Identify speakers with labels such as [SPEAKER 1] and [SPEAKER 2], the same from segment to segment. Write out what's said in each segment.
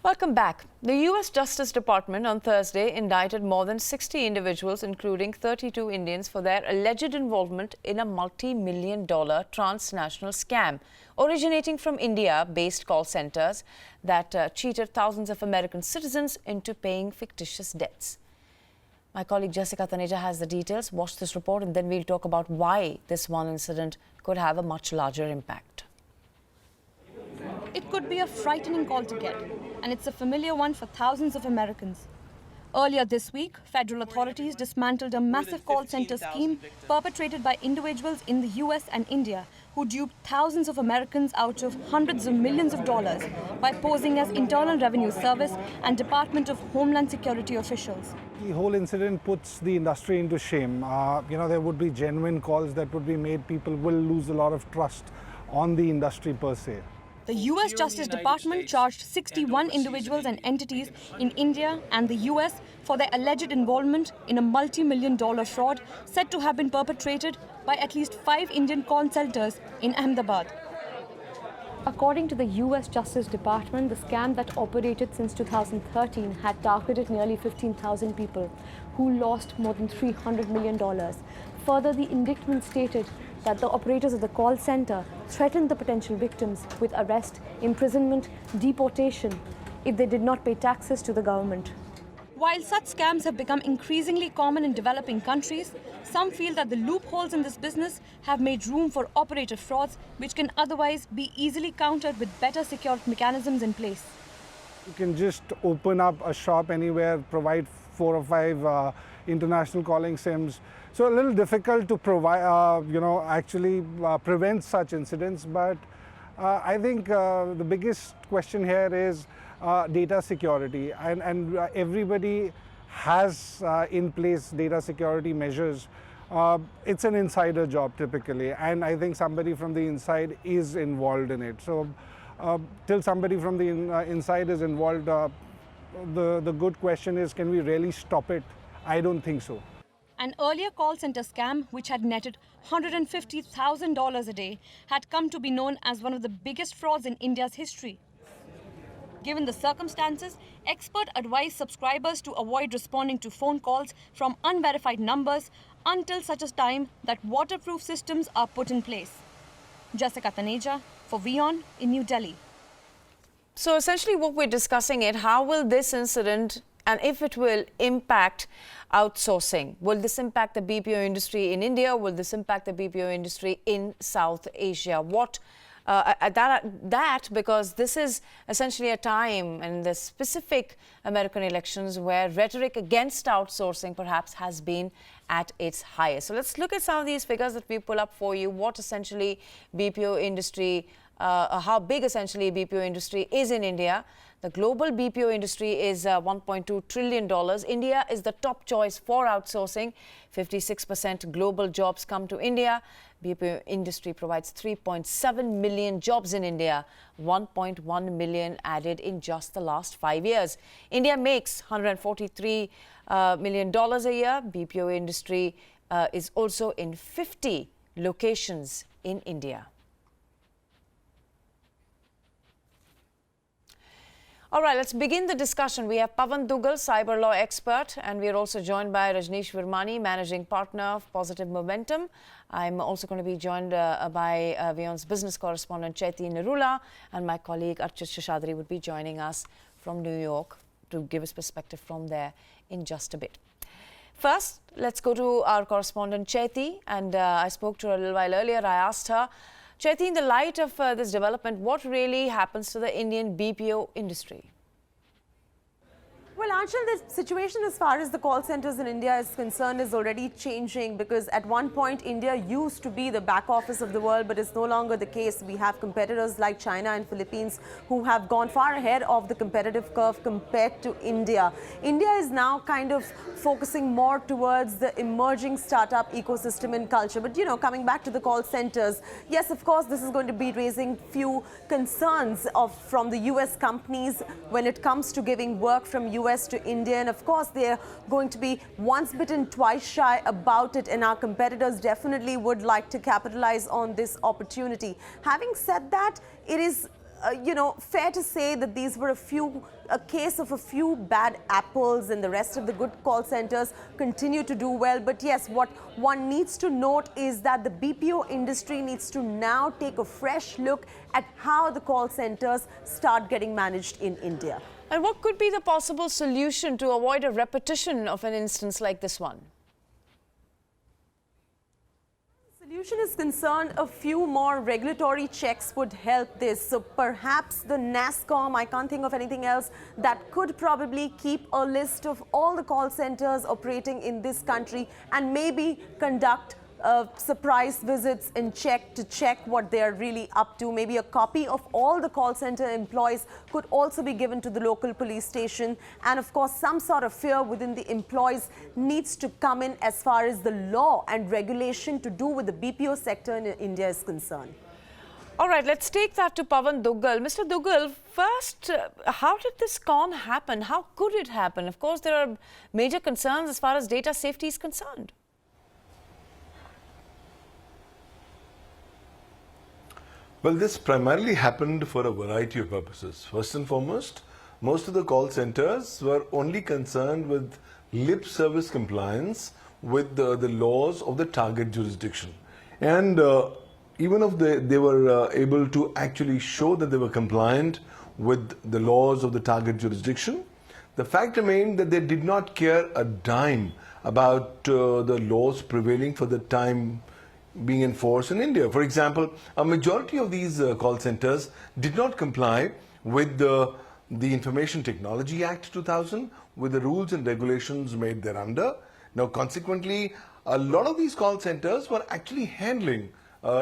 [SPEAKER 1] Welcome back. The U.S. Justice Department on Thursday indicted more than 60 individuals, including 32 Indians, for their alleged involvement in a multi-million-dollar transnational scam originating from India-based call centers that cheated thousands of American citizens into paying fictitious debts. My colleague Jessica Taneja has the details. Watch this report and then we'll talk about why this one incident could have a much larger impact.
[SPEAKER 2] It could be a frightening call to get, and it's a familiar one for thousands of Americans. Earlier this week, federal authorities dismantled a massive call center scheme perpetrated by individuals in the US and India who duped thousands of Americans out of hundreds of millions of dollars by posing as Internal Revenue Service and Department of Homeland Security officials.
[SPEAKER 3] The whole incident puts the industry into shame. There would be genuine calls that would be made. People will lose a lot of trust on the industry per se.
[SPEAKER 2] The U.S. Justice Department charged 61 individuals and entities in India and the U.S. for their alleged involvement in a multi-million-dollar fraud said to have been perpetrated by at least 5 Indian call centers in Ahmedabad. According to the U.S. Justice Department, the scam that operated since 2013 had targeted nearly 15,000 people who lost more than $300 million. Further, the indictment stated that the operators of the call center threatened the potential victims with arrest, imprisonment, deportation if they did not pay taxes to the government. While such scams have become increasingly common in developing countries, some feel that the loopholes in this business have made room for operator frauds which can otherwise be easily countered with better security mechanisms in place.
[SPEAKER 3] You can just open up a shop anywhere, provide 4 or 5 international calling SIMs. So a little difficult to provide, prevent such incidents. But I think the biggest question here is data security, and everybody has in place data security measures. It's an insider job typically, and I think somebody from the inside is involved in it. So till somebody from the inside is involved, the good question is, can we really stop it? I don't think so.
[SPEAKER 2] An earlier call center scam, which had netted $150,000 a day, had come to be known as one of the biggest frauds in India's history. Given the circumstances, experts advise subscribers to avoid responding to phone calls from unverified numbers until such a time that waterproof systems are put in place. Jessica Taneja for WION in New Delhi.
[SPEAKER 1] So essentially what we're discussing is how will this incident, and if it will, impact outsourcing? Will this impact the BPO industry in India? Will this impact the BPO industry in South Asia? Because this is essentially a time in the specific American elections where rhetoric against outsourcing perhaps has been at its highest. So let's look at some of these figures that we pull up for you. What essentially BPO industry, how big essentially BPO industry is in India. The global BPO industry is $1.2 trillion. India is the top choice for outsourcing. 56% global jobs come to India. BPO industry provides 3.7 million jobs in India, 1.1 million added in just the last 5 years. India makes $143 million a year. BPO industry is also in 50 locations in India. All right, let's begin the discussion. We have Pawan Dugal, cyber law expert, and we are also joined by Rajneesh Virmani, managing partner of Positive Momentum. I'm also going to be joined by WION's business correspondent Chaiti Nirula, and my colleague Archit Shashadri would be joining us from New York to give us perspective from there in just a bit. First, let's go to our correspondent Chaiti, and I spoke to her a little while earlier. I asked her, Chaiti, in the light of this development, what really happens to the Indian BPO industry?
[SPEAKER 4] Well, Anshul, the situation as far as the call centers in India is concerned is already changing, because at one point India used to be the back office of the world, but it's no longer the case. We have competitors like China and Philippines who have gone far ahead of the competitive curve compared to India. India is now kind of focusing more towards the emerging startup ecosystem and culture. But, coming back to the call centers, yes, of course, this is going to be raising few concerns from the US companies when it comes to giving work from US to India, and of course they're going to be once bitten twice shy about it, and our competitors definitely would like to capitalize on this opportunity. Having said that, it is fair to say that these were a case of a few bad apples, and the rest of the good call centers continue to do well. But yes, what one needs to note is that the BPO industry needs to now take a fresh look at how the call centers start getting managed in India.
[SPEAKER 1] And what could be the possible solution to avoid a repetition of an instance like this one?
[SPEAKER 4] Solution is concerned, a few more regulatory checks would help this. So perhaps the NASSCOM, I can't think of anything else, that could probably keep a list of all the call centers operating in this country and maybe conduct surprise visits and check what they're really up to. Maybe a copy of all the call center employees could also be given to the local police station. And of course, some sort of fear within the employees needs to come in as far as the law and regulation to do with the BPO sector in India is concerned.
[SPEAKER 1] All right, let's take that to Pawan Duggal. Mr. Duggal, first, how did this con happen? How could it happen? Of course, there are major concerns as far as data safety is concerned.
[SPEAKER 5] Well, this primarily happened for a variety of purposes. First and foremost, most of the call centers were only concerned with lip service compliance with the laws of the target jurisdiction. And even if they were able to actually show that they were compliant with the laws of the target jurisdiction, the fact remained that they did not care a dime about the laws prevailing for the time being enforced in India. For example, a majority of these call centers did not comply with the Information Technology Act 2000, with the rules and regulations made thereunder. Now, consequently, a lot of these call centers were actually handling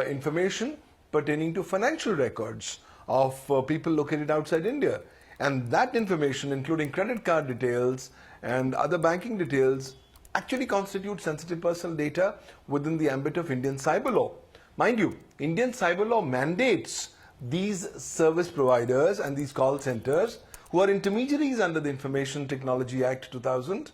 [SPEAKER 5] information pertaining to financial records of people located outside India. And that information, including credit card details and other banking details, actually constitute sensitive personal data within the ambit of Indian cyber law. Mind you, Indian cyber law mandates these service providers and these call centers who are intermediaries under the Information Technology Act 2000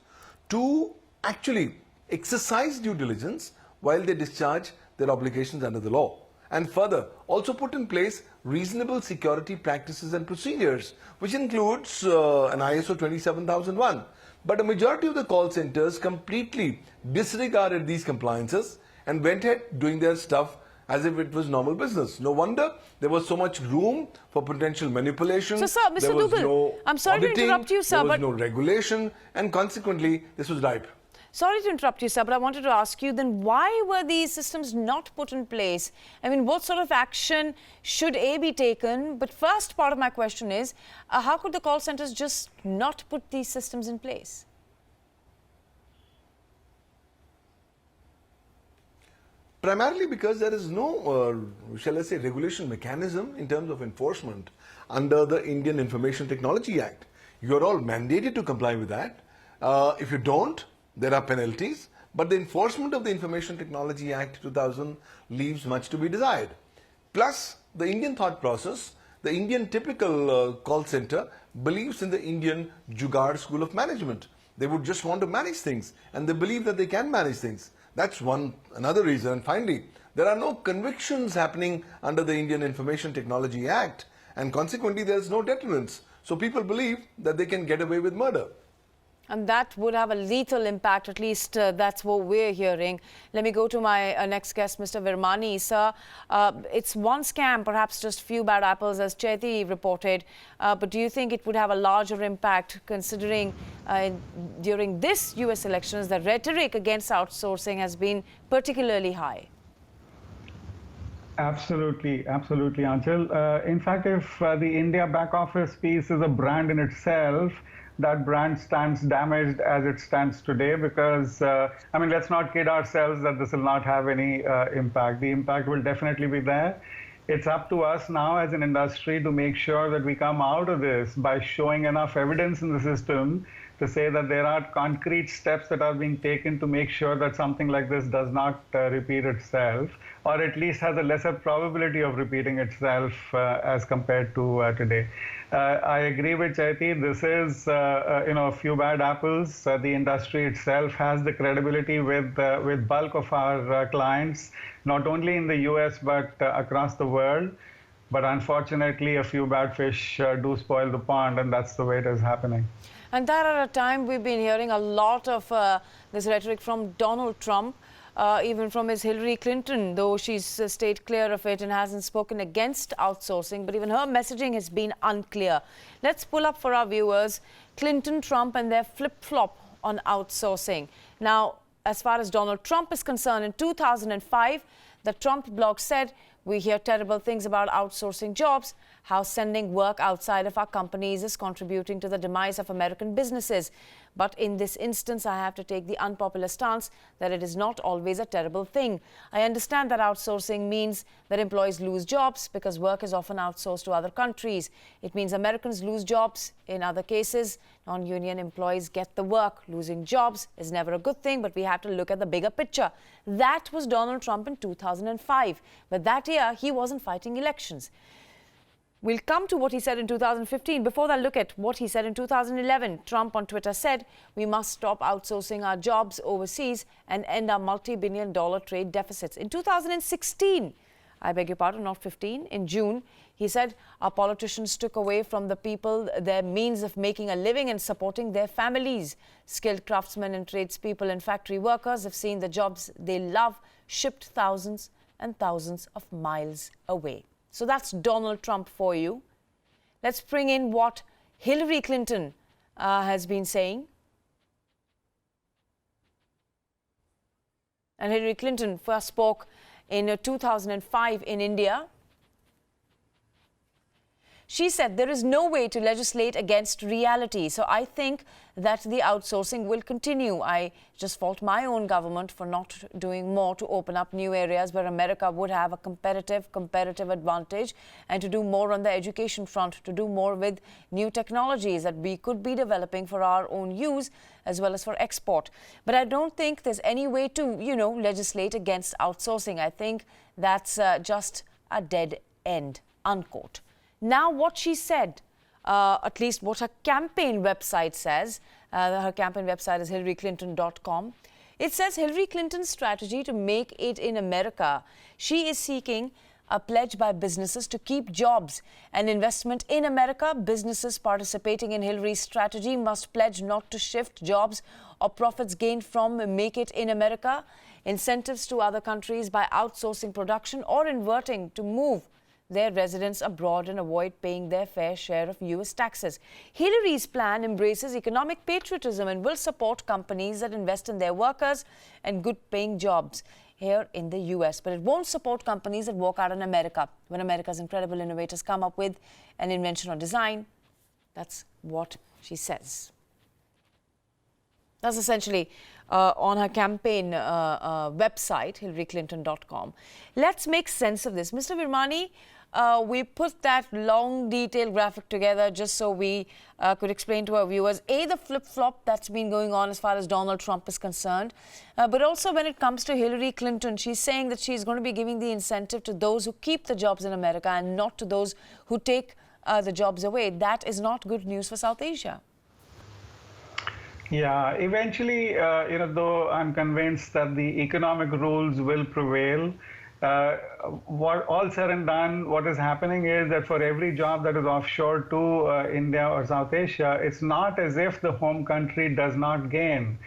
[SPEAKER 5] to actually exercise due diligence while they discharge their obligations under the law. And further, also put in place reasonable security practices and procedures, which includes an ISO 27001. But a majority of the call centers completely disregarded these compliances and went ahead doing their stuff as if it was normal business. No wonder there was so much room for potential manipulation.
[SPEAKER 1] So, sir, Mr.
[SPEAKER 5] There was
[SPEAKER 1] Duggal,
[SPEAKER 5] no
[SPEAKER 1] I'm sorry
[SPEAKER 5] auditing,
[SPEAKER 1] to interrupt you, sir,
[SPEAKER 5] there was
[SPEAKER 1] but
[SPEAKER 5] no regulation, and consequently, this was ripe.
[SPEAKER 1] Sorry to interrupt you, sir, but I wanted to ask you then, why were these systems not put in place? I mean, what sort of action should be taken? But first part of my question is, how could the call centers just not put these systems in place?
[SPEAKER 5] Primarily because there is no, shall I say, regulation mechanism in terms of enforcement under the Indian Information Technology Act. You are all mandated to comply with that. If you don't, there are penalties, but the enforcement of the Information Technology Act 2000 leaves much to be desired. Plus, the Indian thought process, the Indian typical call center believes in the Indian Jugaad school of management. They would just want to manage things, and they believe that they can manage things. That's another reason. And finally, there are no convictions happening under the Indian Information Technology Act, and consequently, there's no deterrence. So people believe that they can get away with murder.
[SPEAKER 1] And that would have a lethal impact, at least that's what we're hearing. Let me go to my next guest, Mr. Virmani. Sir, it's one scam, perhaps just few bad apples, as Chaiti reported. But do you think it would have a larger impact, considering during this U.S. elections, the rhetoric against outsourcing has been particularly high?
[SPEAKER 6] Absolutely, absolutely, Anchal. In fact, if the India back office piece is a brand in itself, that brand stands damaged as it stands today because, I mean, let's not kid ourselves that this will not have any impact. The impact will definitely be there. It's up to us now as an industry to make sure that we come out of this by showing enough evidence in the system to say that there are concrete steps that are being taken to make sure that something like this does not repeat itself, or at least has a lesser probability of repeating itself as compared to today. I agree with Chaiti. This is, a few bad apples. The industry itself has the credibility with bulk of our clients, not only in the U.S. but across the world. But unfortunately, a few bad fish do spoil the pond, and that's the way it is happening.
[SPEAKER 1] And that at a time we've been hearing a lot of this rhetoric from Donald Trump, even from his Hillary Clinton, though she's stayed clear of it and hasn't spoken against outsourcing, but even her messaging has been unclear. Let's pull up for our viewers Clinton, Trump and their flip-flop on outsourcing. Now, as far as Donald Trump is concerned, in 2005, the Trump blog said, "We hear terrible things about outsourcing jobs, how sending work outside of our companies is contributing to the demise of American businesses. But in this instance, I have to take the unpopular stance that it is not always a terrible thing. I understand that outsourcing means that employees lose jobs because work is often outsourced to other countries. It means Americans lose jobs. In other cases, non-union employees get the work. Losing jobs is never a good thing, but we have to look at the bigger picture." That was Donald Trump in 2005. But that year, he wasn't fighting elections. We'll come to what he said in 2015. Before that, look at what he said in 2011. Trump on Twitter said, "We must stop outsourcing our jobs overseas and end our multi-billion-dollar trade deficits." In 2016, I beg your pardon, not 15, in June, he said, "Our politicians took away from the people their means of making a living and supporting their families. Skilled craftsmen and tradespeople and factory workers have seen the jobs they love shipped thousands and thousands of miles away." So that's Donald Trump for you. Let's bring in what Hillary Clinton has been saying. And Hillary Clinton first spoke in 2005 in India. She said there is no way to legislate against reality. So I think that the outsourcing will continue. I just fault my own government for not doing more to open up new areas where America would have a competitive advantage, and to do more on the education front, to do more with new technologies that we could be developing for our own use as well as for export. But I don't think there's any way to, legislate against outsourcing. I think that's just a dead end, unquote. Now, what she said, at least what her campaign website says, her campaign website is hillaryclinton.com. It says Hillary Clinton's strategy to make it in America. She is seeking a pledge by businesses to keep jobs and investment in America. Businesses participating in Hillary's strategy must pledge not to shift jobs or profits gained from Make It in America, incentives to other countries by outsourcing production or inverting to move their residents abroad and avoid paying their fair share of U.S. taxes. Hillary's plan embraces economic patriotism and will support companies that invest in their workers and good-paying jobs here in the U.S. But it won't support companies that work out in America. When America's incredible innovators come up with an invention or design, that's what she says. That's essentially on her campaign website, hillaryclinton.com. Let's make sense of this. Mr. Virmani, we put that long, detailed graphic together just so we could explain to our viewers, A, the flip-flop that's been going on as far as Donald Trump is concerned, but also when it comes to Hillary Clinton, she's saying that she's going to be giving the incentive to those who keep the jobs in America and not to those who take the jobs away. That is not good news for South Asia.
[SPEAKER 6] Yeah, eventually, though I'm convinced that the economic rules will prevail, what all said and done, what is happening is that for every job that is offshore to India or South Asia, it's not as if the home country does not gain.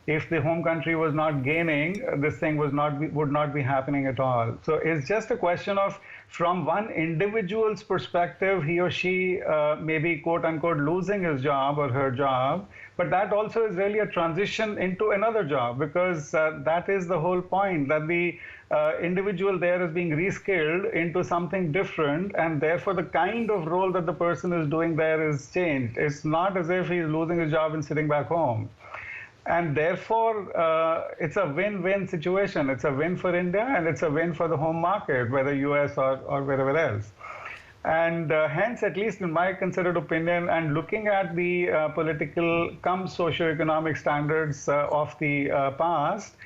[SPEAKER 6] If the home country was not gaining, this thing would not be happening at all. So it's just a question of, from one individual's perspective, he or she may be quote unquote losing his job or her job, but that also is really a transition into another job, because that is the whole point, that the individual there is being reskilled into something different, and therefore the kind of role that the person is doing there is changed. It's not as if he's losing his job and sitting back home. And therefore, it's a win-win situation. It's a win for India and it's a win for the home market, whether US or wherever else. And hence, at least in my considered opinion, and looking at the political cum socio-economic standards of the past,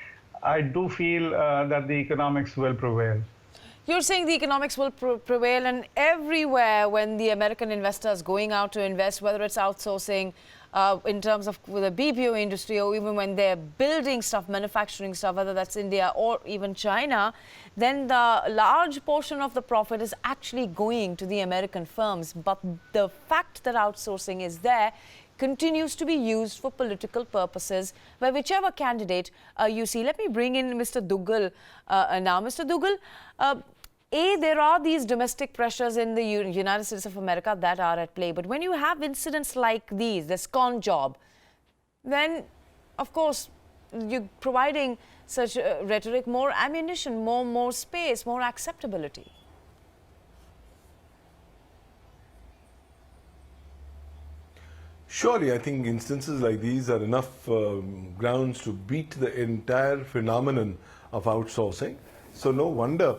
[SPEAKER 6] I do feel that the economics will prevail.
[SPEAKER 1] You're saying the economics will prevail, and everywhere when the American investor is going out to invest, whether it's outsourcing in terms of the BPO industry, or even when they're building stuff, manufacturing stuff, whether that's India or even China, then the large portion of the profit is actually going to the American firms. But the fact that outsourcing is there continues to be used for political purposes by whichever candidate you see. Let me bring in Mr. Duggal now. Mr. Duggal, there are these domestic pressures in the United States of America that are at play. But when you have incidents like these, this con job, then, of course, you're providing such rhetoric more ammunition, more space, more acceptability.
[SPEAKER 5] Surely, I think instances like these are enough grounds to beat the entire phenomenon of outsourcing. So no wonder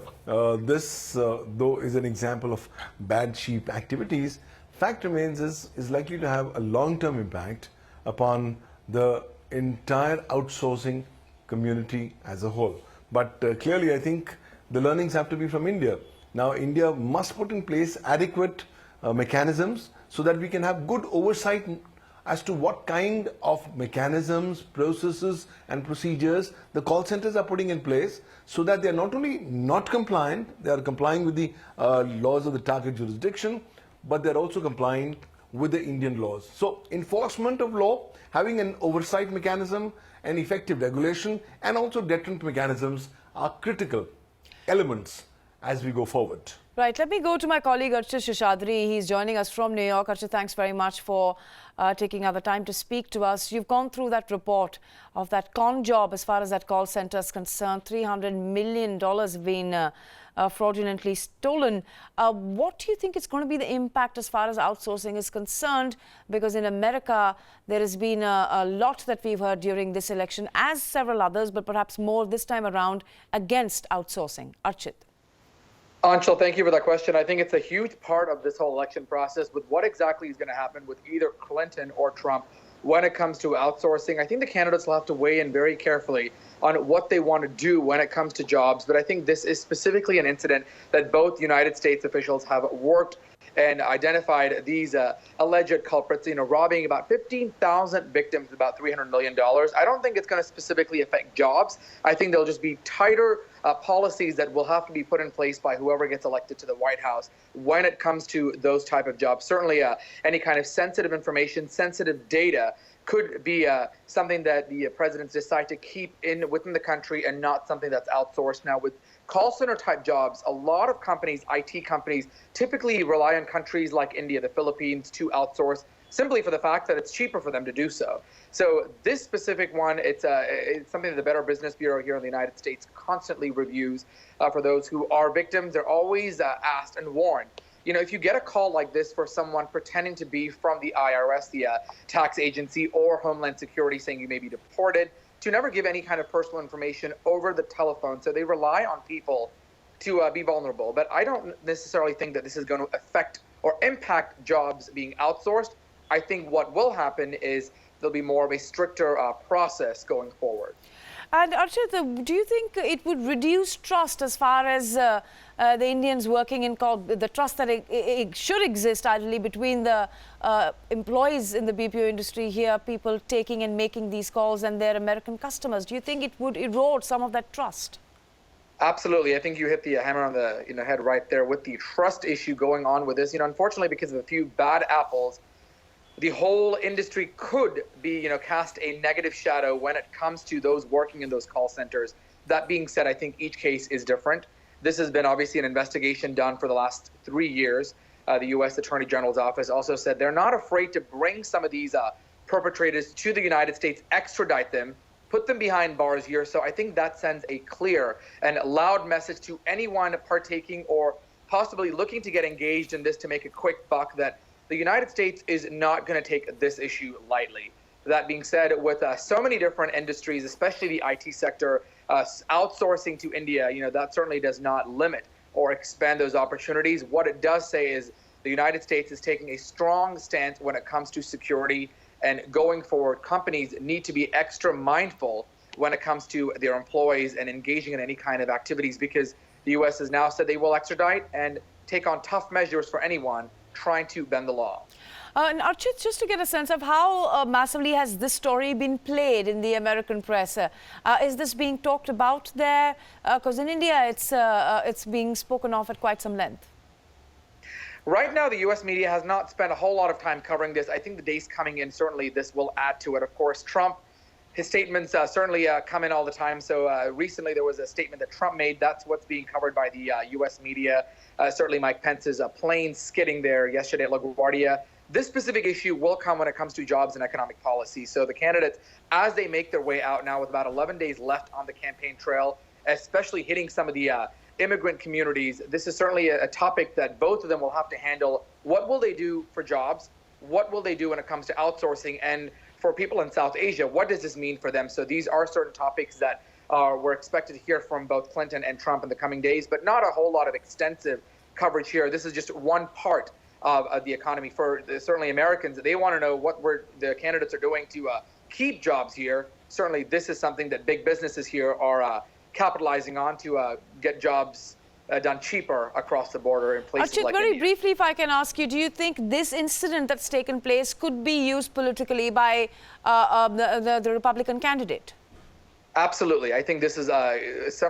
[SPEAKER 5] this, though, is an example of bad sheep activities. Fact remains is likely to have a long-term impact upon the entire outsourcing community as a whole. But clearly, I think the learnings have to be from India. Now, India must put in place adequate mechanisms so that we can have good oversight as to what kind of mechanisms, processes and procedures the call centers are putting in place, so that they are not only not compliant, they are complying with the laws of the target jurisdiction, but they are also compliant with the Indian laws. So enforcement of law, having an oversight mechanism and effective regulation and also deterrent mechanisms are critical elements as we go forward.
[SPEAKER 1] Right, let me go to my colleague Archit Shishadri. He's joining us from New York. Archit, thanks very much for taking out the time to speak to us. You've gone through that report of that con job as far as that call centre is concerned. $300 million been fraudulently stolen. What do you think is going to be the impact as far as outsourcing is concerned? Because in America, there has been a lot that we've heard during this election, as several others, but perhaps more this time around, against outsourcing. Archit.
[SPEAKER 7] Anshul, thank you for that question. I think it's a huge part of this whole election process with what exactly is going to happen with either Clinton or Trump when it comes to outsourcing. I think the candidates will have to weigh in very carefully on what they want to do when it comes to jobs. But I think this is specifically an incident that both United States officials have worked and identified these alleged culprits, robbing about 15,000 victims, about $300 million. I don't think it's going to specifically affect jobs. I think there'll just be tighter policies that will have to be put in place by whoever gets elected to the White House when it comes to those type of jobs. Certainly any kind of sensitive information, sensitive data could be something that the presidents decide to keep within the country and not something that's outsourced. Now, with call center type jobs, a lot of companies, IT companies, typically rely on countries like India, the Philippines to outsource, simply for the fact that it's cheaper for them to do so. So this specific one, it's something that the Better Business Bureau here in the United States constantly reviews for those who are victims. They're always asked and warned. If you get a call like this for someone pretending to be from the IRS, the tax agency, or Homeland Security saying you may be deported, to never give any kind of personal information over the telephone. So they rely on people to be vulnerable. But I don't necessarily think that this is going to affect or impact jobs being outsourced. I think what will happen is there'll be more of a stricter process going forward.
[SPEAKER 1] And Archit, do you think it would reduce trust as far as the Indians working in the trust that it should exist ideally between the employees in the BPO industry here, people taking and making these calls, and their American customers? Do you think it would erode some of that trust?
[SPEAKER 7] Absolutely. I think you hit the hammer on the head right there with the trust issue going on with this. Unfortunately, because of a few bad apples, the whole industry could be, cast a negative shadow when it comes to those working in those call centers. That being said, I think each case is different. This has been obviously an investigation done for the last 3 years. The U.S. Attorney General's office also said they're not afraid to bring some of these perpetrators to the United States, extradite them, put them behind bars here. So I think that sends a clear and loud message to anyone partaking or possibly looking to get engaged in this to make a quick buck that the United States is not going to take this issue lightly. That being said, with so many different industries, especially the IT sector, outsourcing to India, that certainly does not limit or expand those opportunities. What it does say is the United States is taking a strong stance when it comes to security, and going forward, companies need to be extra mindful when it comes to their employees and engaging in any kind of activities, because the U.S. has now said they will extradite and take on tough measures for anyone trying to bend the law.
[SPEAKER 1] And Archit, just to get a sense of how massively has this story been played in the American press? Is this being talked about there? Because in India, it's being spoken of at quite some length.
[SPEAKER 7] Right now, the U.S. media has not spent a whole lot of time covering this. I think the days coming in, certainly this will add to it. Of course, Trump, his statements certainly come in all the time. So recently there was a statement that Trump made. That's what's being covered by the U.S. media. Certainly Mike Pence's plane skidding there yesterday at LaGuardia. This specific issue will come when it comes to jobs and economic policy. So the candidates, as they make their way out now with about 11 days left on the campaign trail, especially hitting some of the immigrant communities, this is certainly a topic that both of them will have to handle. What will they do for jobs? What will they do when it comes to outsourcing? And for people in South Asia, what does this mean for them? So these are certain topics that we're expected to hear from both Clinton and Trump in the coming days, but not a whole lot of extensive coverage here. This is just one part of the economy. For certainly Americans, they want to know what the candidates are doing to keep jobs here. Certainly this is something that big businesses here are capitalizing on to get jobs done cheaper across the border in places
[SPEAKER 1] Archit,
[SPEAKER 7] like
[SPEAKER 1] very
[SPEAKER 7] India.
[SPEAKER 1] briefly, if I can ask you, do you think this incident that's taken place could be used politically by the Republican candidate?
[SPEAKER 7] Absolutely. I think this is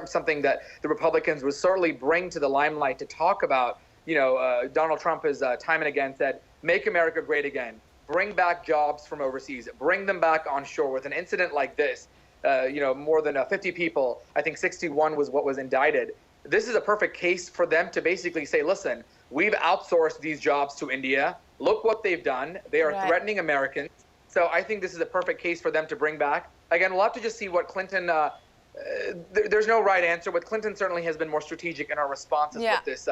[SPEAKER 7] something that the Republicans would certainly bring to the limelight to talk about. You know, Donald Trump has time and again said, make America great again, bring back jobs from overseas, bring them back onshore. With an incident like this, you know, more than 50 people, I think 61 was what was indicted. This is a perfect case for them to basically say, listen, we've outsourced these jobs to India. Look what they've done. They are threatening Americans. So I think this is a perfect case for them to bring back. Again, we'll have to just see what Clinton, there's no right answer, but Clinton certainly has been more strategic in her responses with this.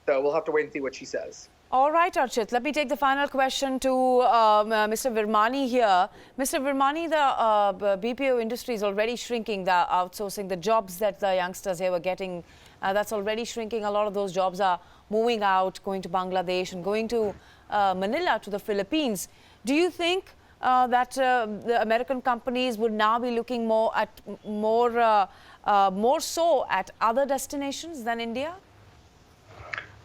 [SPEAKER 7] So we'll have to wait and see what she says.
[SPEAKER 1] All right, Archit, let me take the final question to Mr. Virmani here. Mr. Virmani, the BPO industry is already shrinking, the outsourcing, the jobs that the youngsters here were getting, that's already shrinking. A lot of those jobs are moving out, going to Bangladesh and going to Manila, to the Philippines. Do you think that the American companies would now be looking more so at other destinations than India?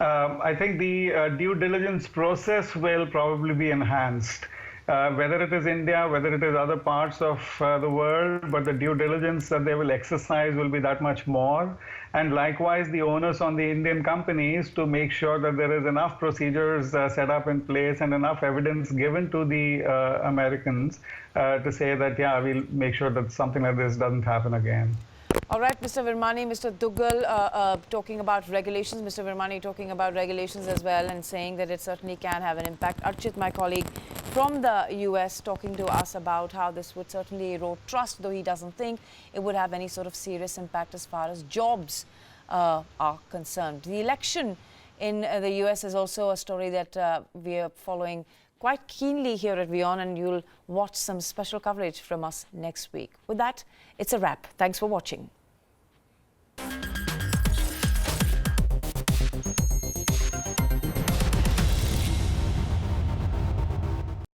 [SPEAKER 6] I think the due diligence process will probably be enhanced, whether it is India, whether it is other parts of the world, but the due diligence that they will exercise will be that much more. And likewise, the onus on the Indian companies to make sure that there is enough procedures set up in place and enough evidence given to the Americans to say that, yeah, we'll make sure that something like this doesn't happen again.
[SPEAKER 1] All right, Mr. Virmani, Mr. Duggal talking about regulations. Mr. Virmani talking about regulations as well and saying that it certainly can have an impact. Archit, my colleague from the US, talking to us about how this would certainly erode trust, though he doesn't think it would have any sort of serious impact as far as jobs are concerned. The election in the US is also a story that we are following quite keenly here at WION, and you'll watch some special coverage from us next week. With that, it's a wrap. Thanks for watching.